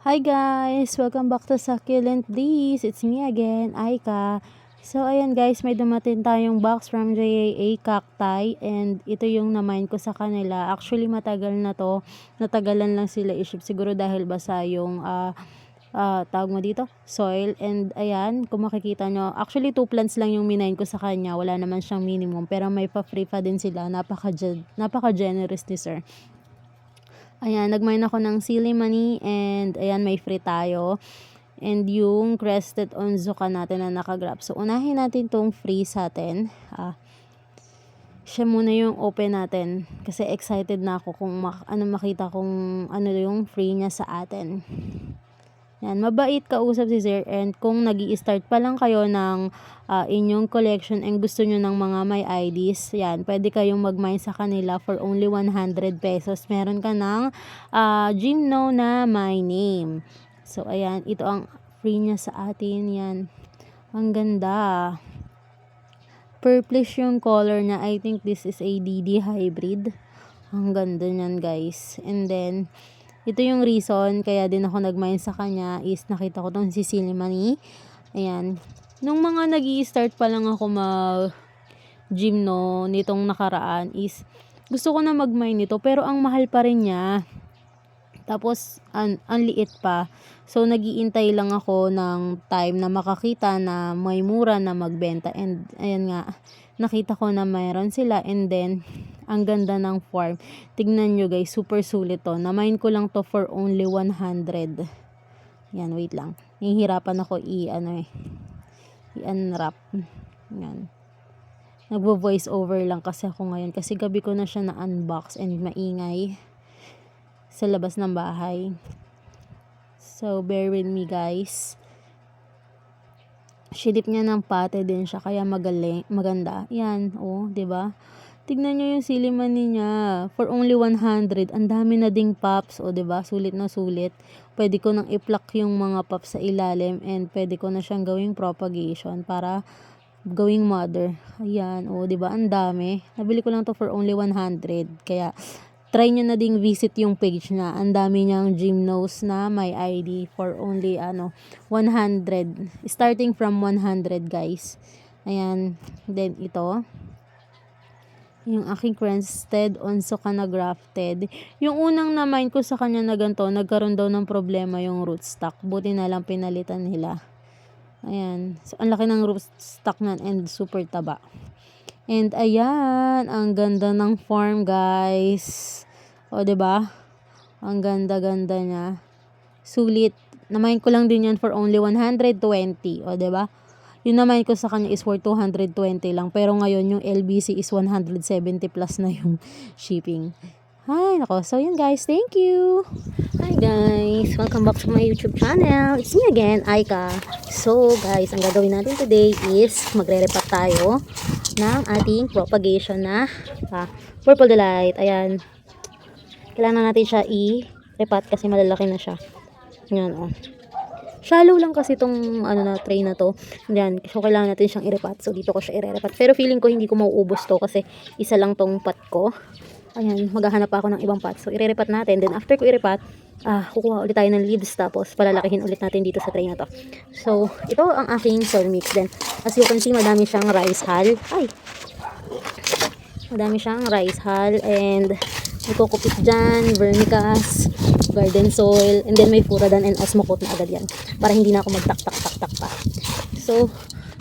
Hi guys! Welcome back to Succulent Days. It's me again, Aika. So ayan guys, may dumating tayong box from JAA Cacti and ito yung na-mine ko sa kanila. Actually matagal na to. Natagalan lang sila i-ship siguro dahil basa yung tawag mo dito, soil. And ayan, kung makikita nyo, actually 2 plants lang yung minine ko sa kanya. Wala naman siyang minimum pero may pa-free pa din sila. Napaka-generous ni sir. Ayan, nag-mine ako ng silly money and ayan, may free tayo. And yung crested onzuka natin na nakagrab. So, unahin natin tong free sa atin. Siya muna yung open natin. Kasi excited na ako kung makita kung ano yung free niya sa atin. Yan, mabait kausap si sir, and kung nag-i-start pa lang kayo ng inyong collection and gusto nyo ng mga may IDs, yan, pwede kayong mag-mine sa kanila for only 100 pesos. Meron ka ng Gymno na my name. So, ayan, ito ang free niya sa atin, yan. Ang ganda. Purplish yung color niya. I think this is a DD hybrid. Ang ganda niyan, guys. And then, ito yung reason kaya din ako nag-mine sa kanya is nakita ko tong si Silimani. Ayan. Nung mga nag-i-start pa lang ako mag-gymno nitong nakaraan is gusto ko na mag-mine nito pero ang mahal pa rin niya. Tapos ang liit pa. So nag-iintay lang ako ng time na makakita na may mura na magbenta, and ayan nga, nakita ko na mayroon sila. And then ang ganda ng farm. Tignan nyo guys, super sulit to. Na-mine ko lang to for only 100. Yan, wait lang. Nahihirapan ako i-unwrap. Yan. Nagvo-voice over lang kasi ako ngayon. Kasi gabi ko na siya na-unbox and maingay sa labas ng bahay. So, bear with me guys. Shidip niya ng pate din siya, kaya maganda. Yan, oh, 'di ba? Tignan niyo yung silimani niya for only 100. Ang dami na ding pops, oh, 'di ba? Sulit na sulit. Pwede ko nang i-pluck yung mga pops sa ilalim, and pwede ko na siyang gawing propagation para gawing mother. Ayan, oh, 'di ba? Ang dami. Nabili ko lang to for only 100. Kaya try nyo na ding visit yung page na. Ang dami niyang gymnos na may ID for only 100. Starting from 100 guys. Ayan. Then ito. Yung aking crested onzuka na grafted. Yung unang na-mine ko sa kanya na ganito, nagkaroon daw ng problema yung rootstock. Buti na lang pinalitan nila. Ayan. So, ang laki ng rootstock na and super taba. And ayan, ang ganda ng farm guys. O, 'di ba? Ang ganda-ganda niya. Sulit. Na-mine ko lang din yan for only 120. O, 'di ba? Yung na-mine ko sa kanya is for 220 lang. Pero ngayon yung LBC is 170 plus na yung shipping. Ay, nako. So, yun guys. Thank you. Hi guys. Welcome back to my YouTube channel. It's me again, Aika. So, guys, ang gagawin natin today is magre-repack tayo ng ating propagation na purple delight. Ayan. Kailangan natin siya i-repat kasi malalaki na siya. Ayan, oh. Shallow lang kasi itong tray na to. Ayan. So, kailangan natin siyang i-repat. So, dito ko siya i-repat. Pero feeling ko hindi ko mauubos to kasi isa lang tong pot ko. Ayan, maghahanap pa ako ng ibang pot. So, i-repat natin. Then, after ko i-repat, kukuha ulit tayo ng leaves. Tapos, palalakihin ulit natin dito sa tray na to. So, ito ang aking soil mix. Then, as you can see, madami siyang rice hull. Madami siyang rice hull. And, may kokopit dyan, vermicast, garden soil. And then, may furadan and osmocote na agad yan. Para hindi na ako magtak-tak-tak-tak pa. So,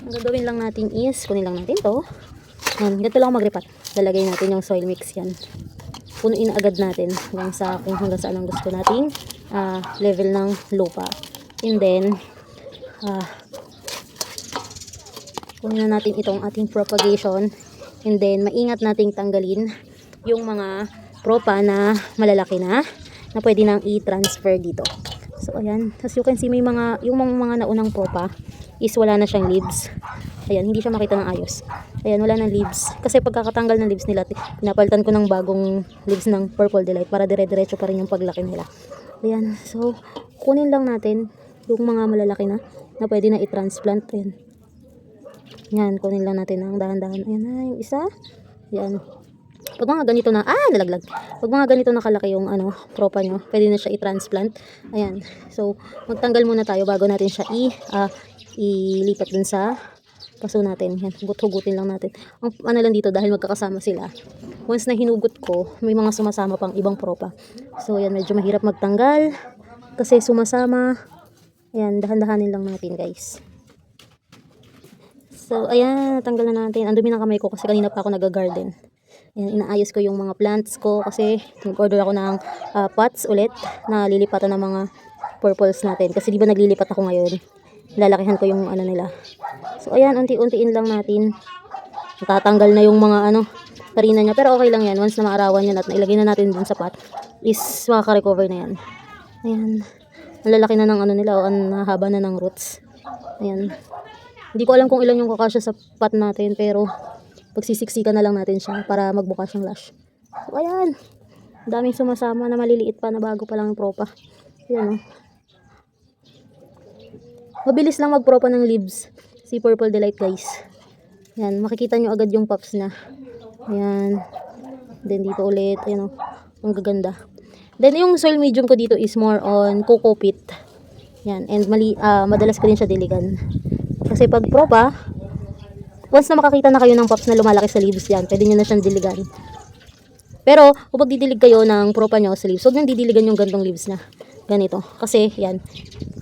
ang gagawin lang natin is, kunin lang natin to. Ganito lang ako mag-repat. Lalagay natin yung soil mix yan. Punuin agad natin hanggang saan ang gusto nating level ng lupa. And then, kunin na natin itong ating propagation. And then, maingat nating tanggalin yung mga propa na malalaki na pwede nang i-transfer dito. So, ayan. As you can see, yung mga naunang propa is wala na siyang leaves. Ayan, hindi siya makita ng ayos. Ayan, wala ng leaves. Kasi pagkakatanggal ng leaves nila, pinapalitan ko ng bagong leaves ng purple delight para dire-diretso pa rin yung paglaki nila. Ayan, so, kunin lang natin yung mga malalaki na pwede na i-transplant. Ayan. Ayan, kunin lang natin ng dahan-dahan. Ayan na, yung isa. Ayan. Pag mga ganito na, nalaglag. Pag mga ganito na kalaki yung tropa nyo, pwede na siya i-transplant. Ayan. So, magtanggal muna tayo bago natin siya ilipat dun sa paso natin. Yan, hugot-hugutin lang natin. Ang lang dito, dahil magkakasama sila, once na hinugot ko, may mga sumasama pang ibang propa. So, yan, medyo mahirap magtanggal kasi sumasama. Ayan, dahan-dahanin lang natin, guys. So, ayan, natanggal na natin. Ang dumi ng kamay ko kasi kanina pa ako nag-garden. Ayan, inaayos ko yung mga plants ko kasi nag-order ako ng pots ulit na lilipatan ng mga purples natin. Kasi di ba naglilipat ako ngayon? Lalakihan ko yung nila. So, ayan, unti-untiin lang natin. Natatanggal na yung mga tarina niya. Pero okay lang yan. Once na maarawan yan at nailagay na natin dun sa pot, is makaka-recover na yan. Ayan. Ang lalaki na ng nila o ang haba na ng roots. Ayan. Hindi ko alam kung ilan yung kakasya sa pot natin, pero pagsisiksikan na lang natin siya para magbukas yung lash. So, ayan. Daming sumasama na maliliit pa na bago pa lang yung propa. Ayan, mabilis lang magpropa ng leaves si Purple Delight, guys. Ayan, makikita nyo agad yung pups na. Ayan. Then dito ulit. Ayan, ang gaganda. Then yung soil medium ko dito is more on coco peat. Ayan. And madalas ko din siya diligan. Kasi pag propa, once na makakita na kayo ng pups na lumalaki sa leaves yan, pwede nyo na siyang diligan. Pero, kung didilig kayo ng propa nyo sa leaves, huwag nyo didiligan yung gantong leaves na ganito. Kasi, yan,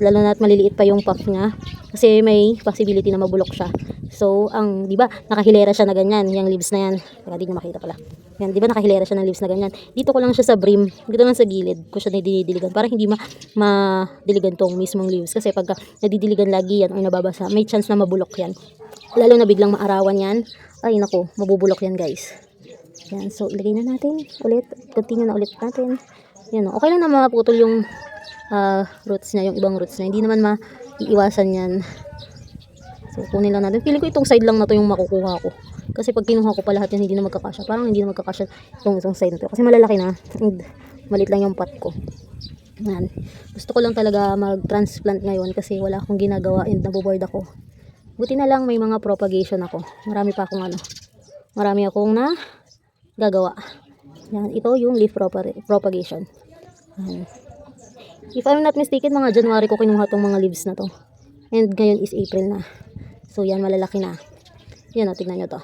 lalo na at maliliit pa yung puff niya. Kasi may possibility na mabulok siya. So, di ba, nakahilera siya na ganyan, yung leaves na yan. Para di nyo makita pala. Yan, di ba nakahilera siya ng leaves na ganyan. Dito ko lang siya sa brim, dito lang sa gilid ko siya nadidiligan. Para hindi madiligan tong mismong leaves. Kasi pag nadidiligan lagi yan o nababasa, may chance na mabulok yan. Lalo na biglang maarawan yan. Ay, naku, mabubulok yan, guys. Yan, so ilagay na natin ulit. Continue na ulit natin. Yan, okay lang na maputol yung roots niya, yung ibang roots niya. Hindi naman maiiwasan yan. So, kunin lang natin. Feeling ko itong side lang na to yung makukuha ko. Kasi pag kinuha ko pa lahat yan, hindi na magkakasya. Parang hindi na magkakasya itong side na to. Kasi malalaki na. And malit lang yung pot ko. Yan. Gusto ko lang talaga mag-transplant ngayon kasi wala akong ginagawa and naboboard ako. Buti na lang may mga propagation ako. Marami pa akong marami akong gagawa. Yan, ito yung leaf propagation. Yan. If I'm not mistaken, mga January ko kinuha tong mga leaves na to. And ngayon is April na. So yan, malalaki na. Yan, tignan nyo to.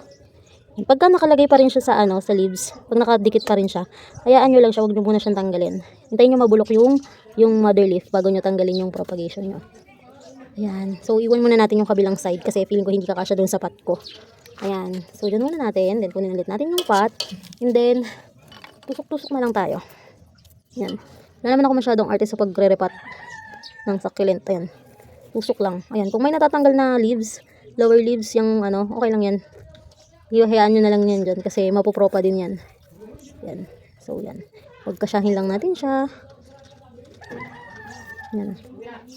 Yan. Pagka nakalagay pa rin siya sa leaves, pag nakadikit pa rin siya, hayaan nyo lang siya, huwag nyo muna siyang tanggalin. Hintayin nyo mabulok yung mother leaf bago nyo tanggalin yung propagation nyo. Ayan. So, iwan muna natin yung kabilang side kasi feeling ko hindi kakasya doon sa pot ko. Ayan. So, dyan muna natin. Then, kunin ulit natin yung pot. And then, tusok-tusok na lang tayo. Ayan. Wala naman ako masyadong arte sa pagre-repat ng succulent. Ayan. Tusok lang. Ayan. Kung may natatanggal na leaves, lower leaves, yung okay lang yan. Hayaan nyo na lang yan dyan kasi mapupropa din yan. Ayan. So, yan. Pagkasyahin lang natin siya. Ayan.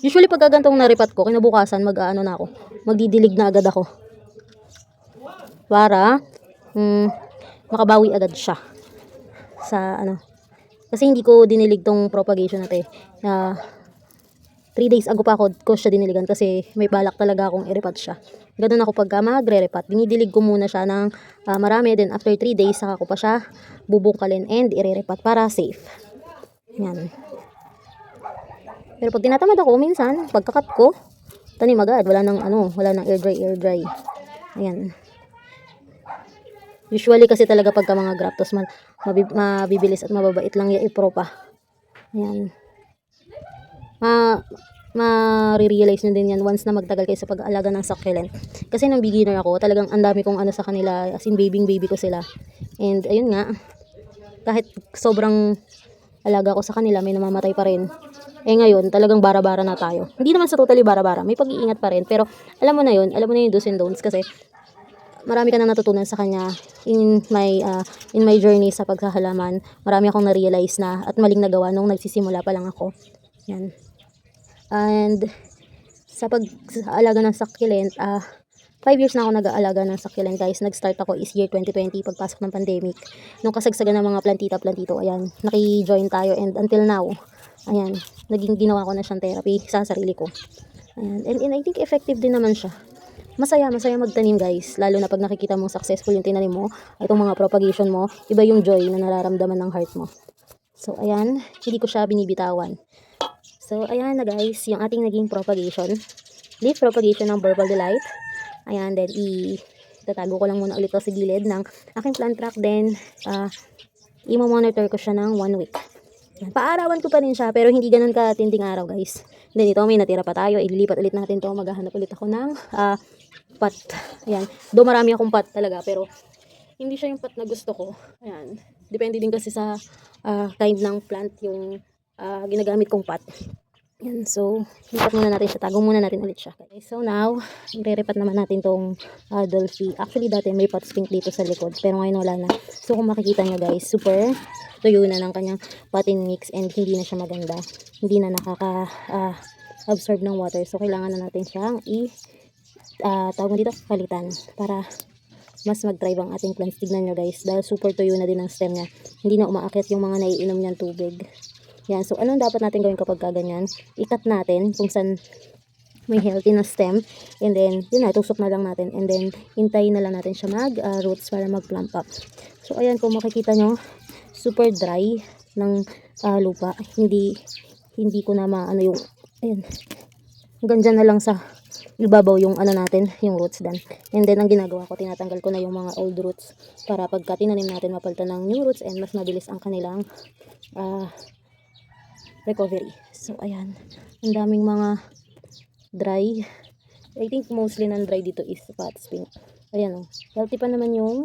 Usually, pag gantong na-repat ko, kinabukasan, na ako. Magdidilig na agad ako. Para, makabawi agad siya. Sa, kasi hindi ko dinilig tong propagation natin. 3 days ago pa ko siya diniligan kasi may balak talaga akong i-repat siya. Ganun ako pagka magre-repat. Dinidilig ko muna siya ng marami. Then after 3 days, saka ko pa siya bubungkalin and i-repat para safe. Yan. Pero pag tinatamad ako, minsan, pagkakat ko, tanim agad. Wala nang air dry. Ayan. Usually kasi talaga pagka mga graftos, mabibilis at mababait lang yung ipropa. Ayan. Ma-realize nyo din yan once na magtagal kayo sa pag-aalaga ng succulent. Kasi nung beginner ako, talagang ang dami kong sa kanila, as in baby ko sila. And ayun nga, kahit sobrang alaga ko sa kanila, may namamatay pa rin. Ngayon, talagang bara-bara na tayo. Hindi naman sa totally bara-bara, may pag-iingat pa rin. Pero alam mo na yung do's and don'ts kasi marami ka na natutunan sa kanya in my journey sa paghahalaman. Marami akong na-realize na at maling nagawa nung nagsisimula pa lang ako. Yan. And sa pag-aalaga ng succulent, 5 years na ako nag-aalaga ng succulent, guys. Nag-start ako is year 2020 pagpasok ng pandemic. Nung kasagsagan ng mga plantito, ayan, naki-join tayo and until now, ayan, ginawa ko na siyang therapy sa sarili ko. Ayan, and I think effective din naman siya. Masaya magtanim guys, lalo na pag nakikita mong successful yung tinanim mo, itong mga propagation mo, iba yung joy na nararamdaman ng heart mo. So ayan, hindi ko siya binibitawan. So ayan na guys, yung ating naging propagation, leaf propagation ng Purple Delight. Ayan, then itatago ko lang muna ulit to sa gilid ng aking plant rack, then i-monitor ko siya ng 1 week. Paarawan ko pa rin siya, pero hindi ganun katinding araw guys. Then ito, may natira pa tayo, ililipat ulit natin to, maghahanap ulit ako ng pot. Ayan, do marami akong pot talaga, pero hindi siya yung pot na gusto ko. Ayan, depende din kasi sa kind ng plant yung ginagamit kong pot. Ayan, so lipat muna natin siya, tago muna natin ulit siya. Okay, so now, i-repat naman natin tong Dolphy. Actually dati may pot pink dito sa likod, pero ngayon wala na. So kung makikita nyo guys, super tuyo na ng kanyang potting mix and hindi na siya maganda. Hindi na nakaka-absorb ng water. So kailangan na natin siyang tawag mo dito, palitan para mas mag-thrive ang ating plants. Tignan nyo guys, dahil super tuyo na din ang stem niya. Hindi na umaakyat yung mga naiinom niyang tubig. Yan, so anong dapat natin gawin kapag ganyan? I-cut natin kung saan may healthy na stem, and then yun na, tusok na lang natin, and then hintayin na lang natin siya mag-roots para mag-plump up. So ayan, kung makikita nyo, super dry ng lupa. Hindi ko na maano yung, ayan, hanggang dyan na lang sa ibabaw yung natin, yung roots dan. And then ang ginagawa ko, tinatanggal ko na yung mga old roots para pagka tinanim natin, mapalitan ng new roots and mas mabilis ang kanilang recovery. So ayan, ang daming mga dry. I think mostly ng dry dito is pots pink. Ayan, healthy pa naman yung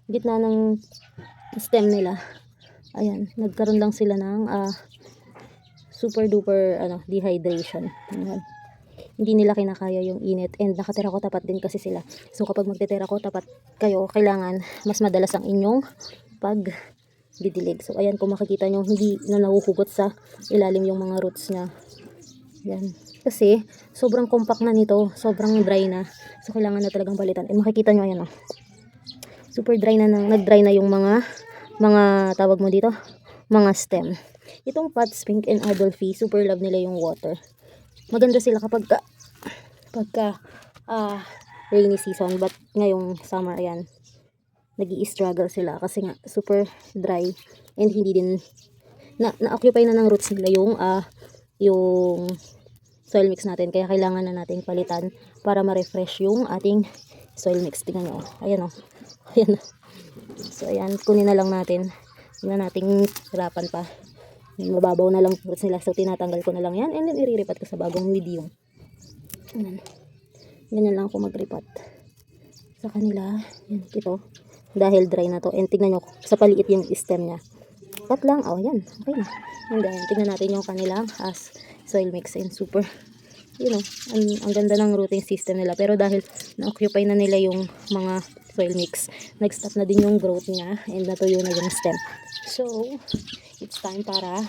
gitna ng stem nila. Ayan, nagkaroon lang sila ng super duper dehydration. Ayan. Hindi nila kinakaya yung init, and nakaterracotta pot din kasi sila. So kapag magte-terracotta pot kayo, kailangan mas madalas ang inyong pagdidilig. So ayan, kung makikita nyo, hindi na nahuhugot sa ilalim yung mga roots niya. Yan. Kasi sobrang compact na nito, sobrang dry na. So kailangan na talagang palitan. And makikita nyo, ayan super dry na, nag-dry na yung mga tawag mo dito, mga stem. Itong pots pink and Adolphy, super love nila yung water. Maganda sila kapag rainy season, but ngayong summer, ayan, nag-i-struggle sila kasi nga super dry, and hindi din na-occupy na ng roots nila yung soil mix natin, kaya kailangan na nating palitan para ma-refresh yung ating soil mix. Tingnan nyo, ayan ayan. So ayan, kunin na lang natin, hindi na nating hirapan pa, mababaw na lang roots nila. So tinatanggal ko na lang yan, and then iriripat ko sa bagong medium. Ganyan lang ako mag-ripat sa kanila. Yan, ito, dahil dry na to, and tignan nyo sa paliit yung stem nya, cut lang, yan, okay na. And then tignan natin yung kanilang soil mix, and super, ang ganda ng rooting system nila. Pero dahil na-occupy na nila yung mga soil mix, nag-stop na din yung growth niya, and natuyo na yung stem. So it's time para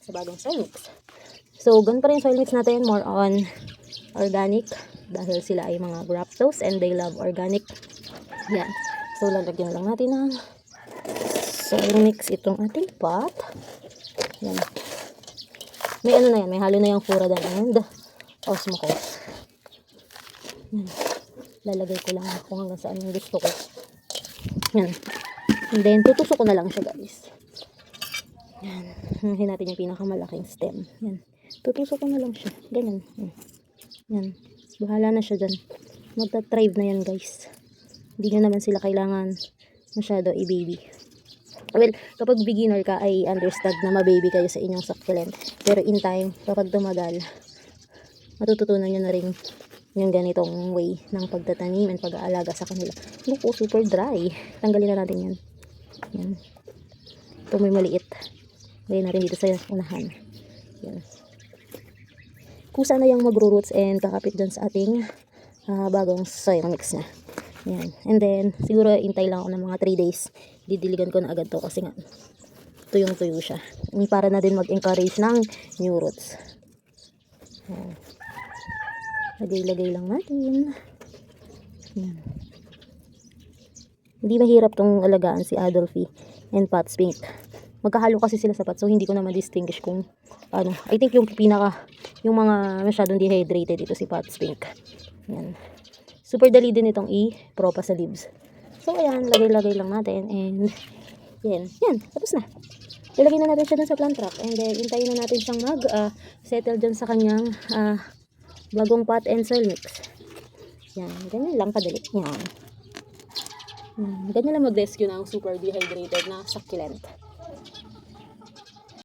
sa bagong soil mix. So ganun pa rin soil mix natin, more on organic, dahil sila ay mga graptos and they love organic. Yan, so lalagyan lang natin ng soil mix itong ating pot. Yan, may na yan, may halo na yung furadan and osmocos. Yan, lalagay ko lang kung hanggang saan yung gusto ko. Yan, and then tutusok ko na lang siya guys. Yan, hinahin natin yung pinakamalaking stem. Yan, tutusok ko na lang siya, ganyan. Yan, bahala na siya dyan, magta-thrive na yan guys. Hindi nyo naman sila kailangan masyado i-baby. Well, kapag beginner ka, ay understand na ma-baby kayo sa inyong succulent. Pero in time, kapag tumagal, matututunan nyo na rin yung ganitong way ng pagtatanim and pag-aalaga sa kanila. Look, super dry. Tanggalin na natin yan. Yan. Ito may maliit. Lagyan natin dito sa unahan. Yan. Kusa na yung magro-roots and kakapit dun sa ating bagong soil mix na. Yan. And then, siguro intay lang ako ng mga 3 days. Didiligan ko na agad to kasi nga tuyong-tuyo siya. Para na din mag-encourage ng new roots. Yan. Lagay-lagay lang natin. Yan. Hindi mahirap tong alagaan si Adolphy and Pots Pink. Magkahalo kasi sila sa pot, so hindi ko na ma-distinguish kung I think yung mga masyadong dehydrated ito si Pots Pink. Yan. Super dali din itong i-propa sa leaves. So, ayan, lagay-lagay lang natin. And, yan, tapos na. Ilagay na natin siya dun sa plant rack. And then, hintayin na natin siyang settle dyan sa kanyang bagong pot and soil mix. Yan, ganyan lang kadali. Yan. Ganyan lang mag-rescue ng super dehydrated na succulent.